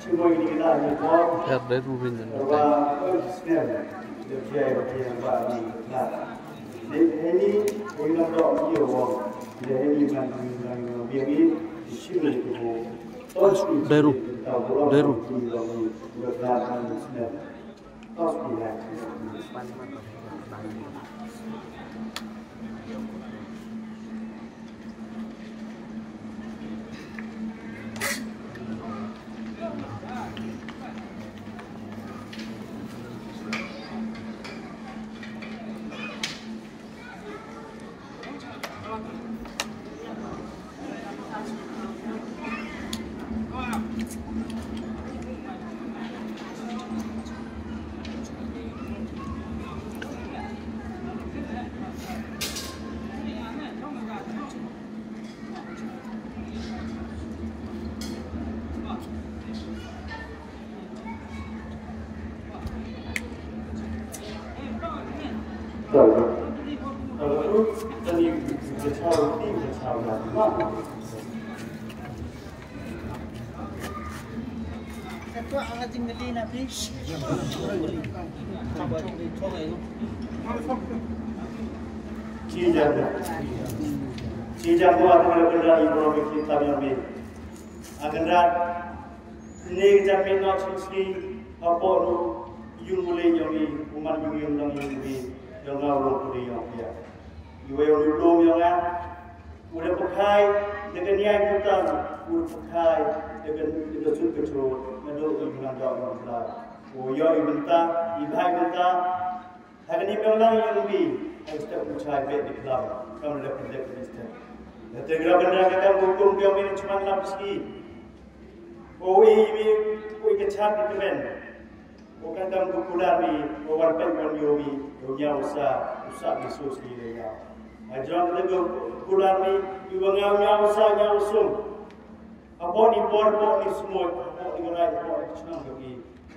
semua ini kita import. Ada rubin dan Orang Islam dia yang bagi nak. Ini orang dok dia orang. Dia ini yang biari sini tu. Deru. Ketua angkat tinggali nanti. Cijak buat benda ekonomi kita yang baik. Agar ini jamin nak sisi apa tu yung mulai yang umat yung lang yang ngawang pudi yang dia. Iwa yang lulum yang udah pakai dengan niat kita, udah pakai dengan sud kecuali ngadu ibunan jauh besar. Oh ya ibenta, ibai benta. Hari ini memang yang lebih step mencari bed di dalam kamu dapat dapat step. Nanti kalau benda kita hukum dia ini cuma lapsi. Oh ini kecat di temen. Bukan dalam bukular ni, orang pengen yomi, dunia usah Yesus ni ya. Ajar kita bukular ni, ibu ngau usah usung. Apa ni bor ni semua, apa ni gerai, apa ni senang yomi.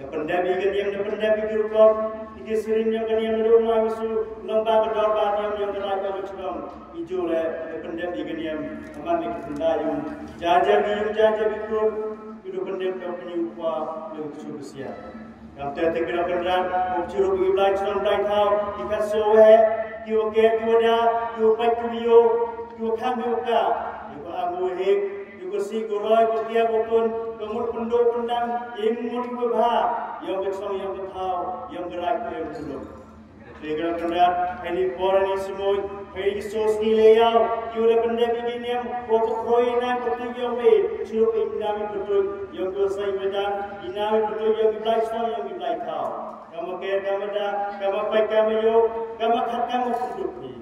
Pendapi grup, tiga sering yang kalian rumah Yesus, lomba kedorban yang gerai yang senang. Ijo le, pendapi kalian aman ni pendayung, jajar grup, hidup pendapi penyupa yang sudah. Yang terkena benar, ucap ibadah Islam dah tahu. Jika sohe, kiu dah, kiu baik kiu, kiu kan kiu ka, kiu anggu hek, kiu si koroi, kiu tiap utun, kemur penduk pendang, yang mudi berbah, yang bersama yang tahu, yang gerak yang belum. Terkena benar, ini orang ini semua, ini sos ni leyau, kiu dah benda begini yang, waktu kroi nak betul yang baik, curu inami betul. Yang dosa medan, inawi betul yang ibadah Islam yang ibadah tahu. Kamu kaya kamu dah, kamu baik kamu yo, kamu kat kamu hidup ni.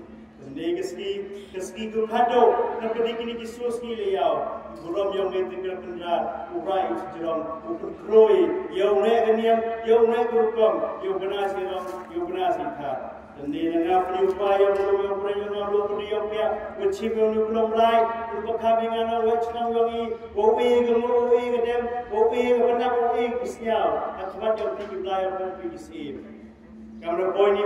Ini keski tu kado, nampak di kini Yesus ni leyau. Buram yang mentinggal kendar, urai sejarah, ukun kroi, yang naik berukam, yang benar sihar. Dan ini dengan penyupaya belum yang belum dia wajib yang belum lain berkah dengan wajib yang owe kedem benar kesnyal akibat yang tinggi belayar dan tinggi sih. Kamu poni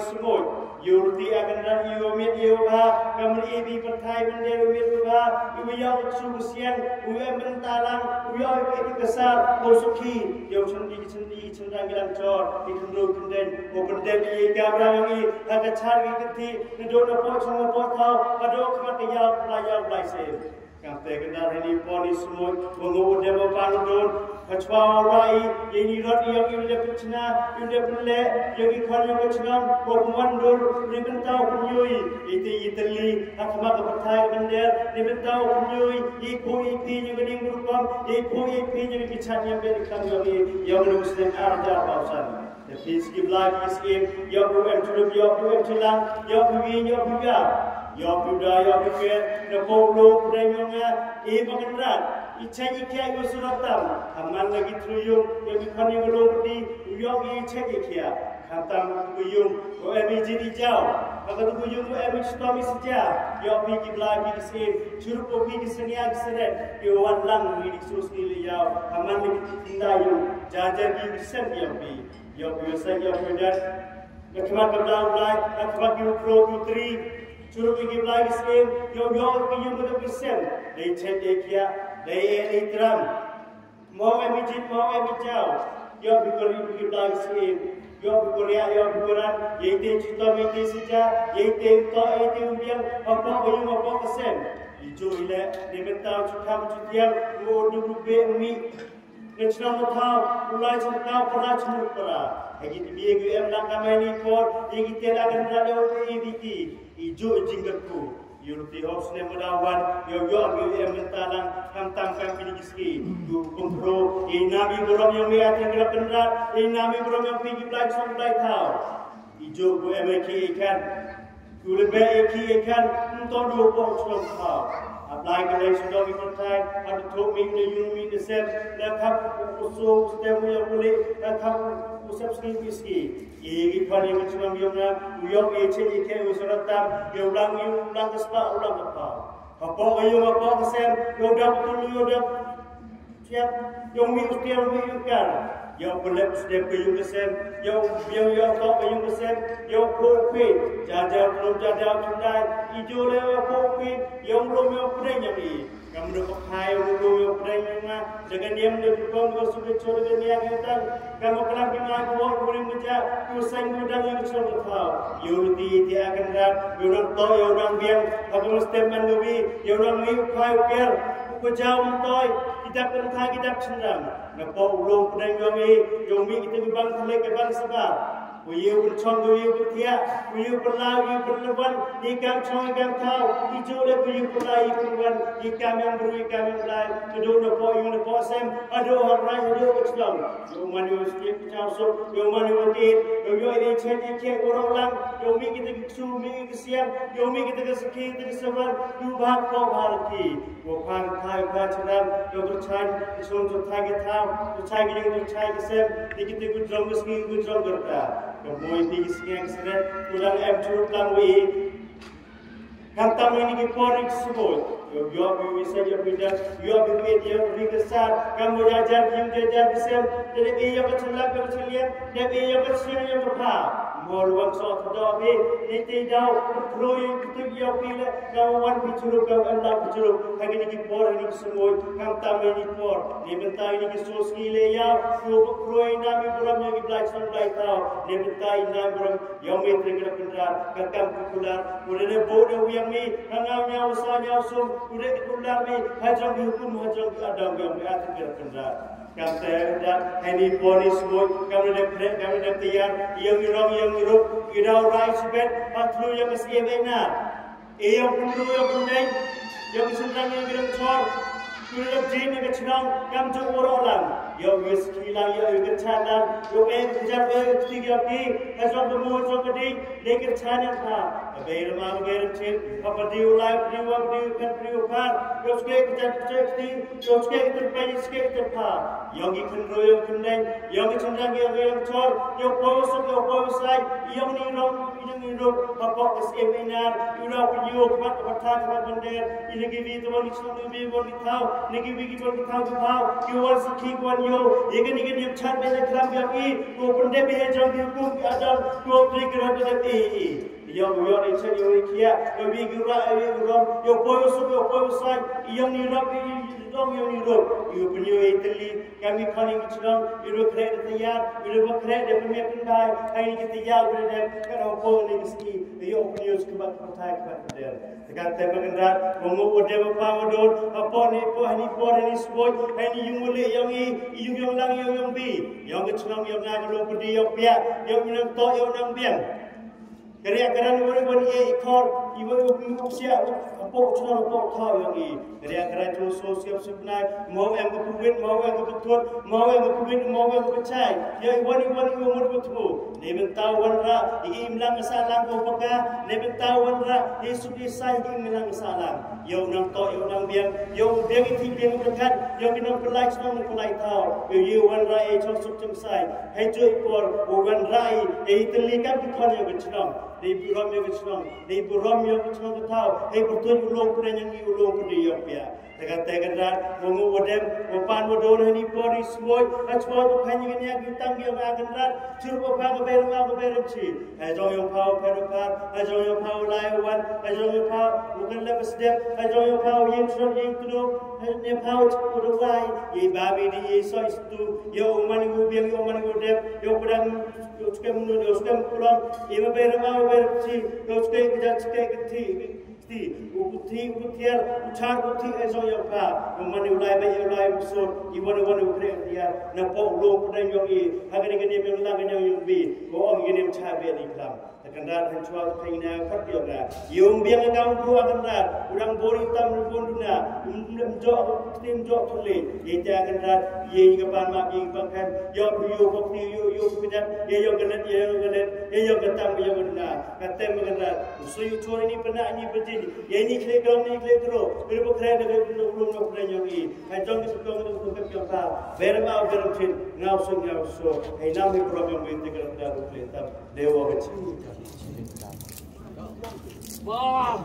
semua. Yurti akan dan yumit yuha. Kamu ibi pertai benda yumit yuha. Uyau subusian, uyau bentalang, uyau itu besar. Musuki, yau cendi cendang gilang cor, dikendul kenden, benda di gabrang ini. Agak cari keti, nedok nepot semua potau, adok kematian pelayar belaisir. Kata kendar ini poni semua mengubur dia berpandun. Kacau rai, ini roti yang ini dapat cina, ini dapat le, yang ikan yang kecil, bermandur, ini bentau penyui, itu Itali, akmak bertai bender, ini bentau penyui, ipi yang ini berukam, ipi yang kicat yang berikan yang Muslim arja pausan. Tapi skip lagi skip, yang bukan cukup, yang bukan cilang, yang begini, yang juga. Yang budaya fikir, nepolo budayanya, bagenrat, icai ikia itu suratam, aman lagi truyung, yang ikan yang belum di, yang icai ikia, hantam tuyung, OMG di jauh, agar tuyung OMG stomi saja, yang pergi belagi di sini, curug pergi di sini yang seret, yang lang di sus ni liau, aman lagi tindayung, jajar di sen yang bi, yang biasa yang berat, kecuali kebelau belai, kecuali pro putri. Curug pergi belagi Islam, yang pergi betul bersem. Dari cek dia, dari teram. mau emijit mau emijau yo bikori bikidai sih yo bikoria yo bikoran yaitu cita miti saja yaitu to yaitu umbiang apa oyung apa kesen ijo ile dimentau cukam cutiang ngodu rupe mi ngecnam tau ulai cutau pada cumur pada lagi dibiegu em langkamai ni por lagi tiada akan berada oleh ibiti ijo jinggerku Yuruti hosne medawan yo em mentalang tangtangkan pinigiski yu kontro inami borom yang miati gerak kendrat inami borom yang pingi belai som belai tau ijo ku emeki ikan kulebe eki ikan untuk dua pok celom tau apply ke sudah dipercaya ada tok mi ne yumi ne sep na kap uso stemu yang boleh na kap usap sekali miski igi pani macam yang uyok ece ike usaratam yang ulang kespa ulang apa apa ayo apa kesem yo dak tulu yo dak siap yang mi ustian mi kan yang boleh sudah payung kesem yang tak payung kesem yang kopi jaja belum jaja tundai ijo le kopi yang belum yang pedang yang ni kamu dapat hai belum yang pedang yang dengan dia mendapatkan kau sudah coba dengan dia kita kamu kenal dengan aku boleh menjadi kusang muda yang coba tahu yurti dia akan dah yurang to yurang biang aku mesti mendubi yurang ni upai upiar ukajau mentoy kita pentah kita cenderang nampak ulung pedang yomi kita bang tolek ke bang sebab uyu bercong uyu bertiak uyu berlau uyu berleban ikam cong ikam tahu hijau le uyu berlai berleban ikam yang beru ikam yang belai kedua nampak uyu nampak sem ada orang ada bercelang yoman yo setiap kecasuk yoman yo dit yo ini cek orang lang yomi kita kesumi kesiam yomi kita keseki kita kesebar yubah kau harti bukan thai bacaran yo bercain sonjo thai tahu bercain yang bercain kesem dikit gudrong meski gudrong berda kemudian tinggi sekian seret pulang curut lang wi kantang ini ke porik sebut yo bisa yo bida yo dia besar kamu jajar yang jajar besar jadi ia bercelak bercelian dan ia bersiang yang berpa Moluang so tada be niti dau kroi kutu yo pile kawan biculuk kau Allah biculuk hari ni por ni semua kam tam ni por ni bentai ni soski le ya kroi nami buram yang diblai son blai tau ni bentai nami buram yo metri kena kendra kakam popular urene bodo yang ni ngau nyau sa nyau sum urene popular ni hajam hukum hajam adam yang berat kena kendra kata dah ini polis boy kami dah tiar yang hirup irau rai sebet patru yang mesti benar yang perlu yang penting yang senang yang bilang cor kulit jin yang kecil kam tu orang yang miskinan yang kecil yang kejar tiga pi asal bermuat so gede lekin cahaya tha beirma beirchin apa diulai priwakar yoske kejar yoske terpayis ke terpa yang ikan royong kendeng yang cenderang yang cor yang powosai yang ni rom apa seminar ura penyu kemat kemat bender ini gibi tu bagi sunu bi bagi tahu ini gibi bagi tahu yual sakhi kwan yo ikan yang chat bela kram yang ko pende be jang hukum adam ko trigger ada yang ni chen yo kia yo bi gura yo powosai yang ni rom yang ni rom yo penyu itali kami paling kecil yo kredit tiar yo kredit pemimpin pendai hari kita tiar boleh kalau pun ni mesti yo penyu kebat pertai kebat dia tekan tebakan mongo ode bapa odon apa ni po ni sport ini yung muli yung lang yung bi yang kecil yang ngalo pedi yo pia yo minang to yo nang biang kerja-kerja orang ekor ibu usia apa cuma apa tahu yang ini kerja-kerja itu sosial sebenarnya mau yang berkuit mau yang betul mau yang berkuit mau yang percaya yang ibu umur betul ni tahu wanra ini imlang salam kau pakai ni tahu wanra Yesus Kristus ini imlang salam yang nang to yang nang biang yang biang itu biang berkat yang nang pelai semua pelai tahu yang wanra itu sukses sai hijau por wanra itu lihat kita yang berceram di buram yang berceram tahu betul ulung pernah yang ulung pernah ya tekan mengu wadem wapan wadon hani pori suoi achwa tu phani gani ag tang yang akan rat churbo pha ga ber ma ga ber chi ajong yang phau phar ajong yang phau lai wan ajong yang phau bukan lepas dia ajong yang phau yang sro yang tu ne phau udu lai ye babi di ye so istu yo umani gu biang yo umani gu dep yo pedang yo skem nu yo skem pulang ye ber ma ber chi yo skem ja skem ti Ukutiar, ucar uti esok yang kah, mana ulai bayi ulai besar, iwan ukreat dia, nampak long pada yang ini, agar ini mengulang yang bi, orang ini mencapai di dalam. Kendaraan hancuat kaina kerja yung biang agam gua kendaraan urang bori tam pun duna menjok tim jok tuli ia kendaraan ia kapan mak ia pakai yo bokni yo pindah yo genet yo ketam yo duna katem kendaraan suyu cor ini pernah ini berjin ini klegrom berbo keren dengan ulung keren yang ini hanjong itu kau itu apa berma bercin ngau so hai nami program itu kendaraan rupiah dewa kecil. Bom.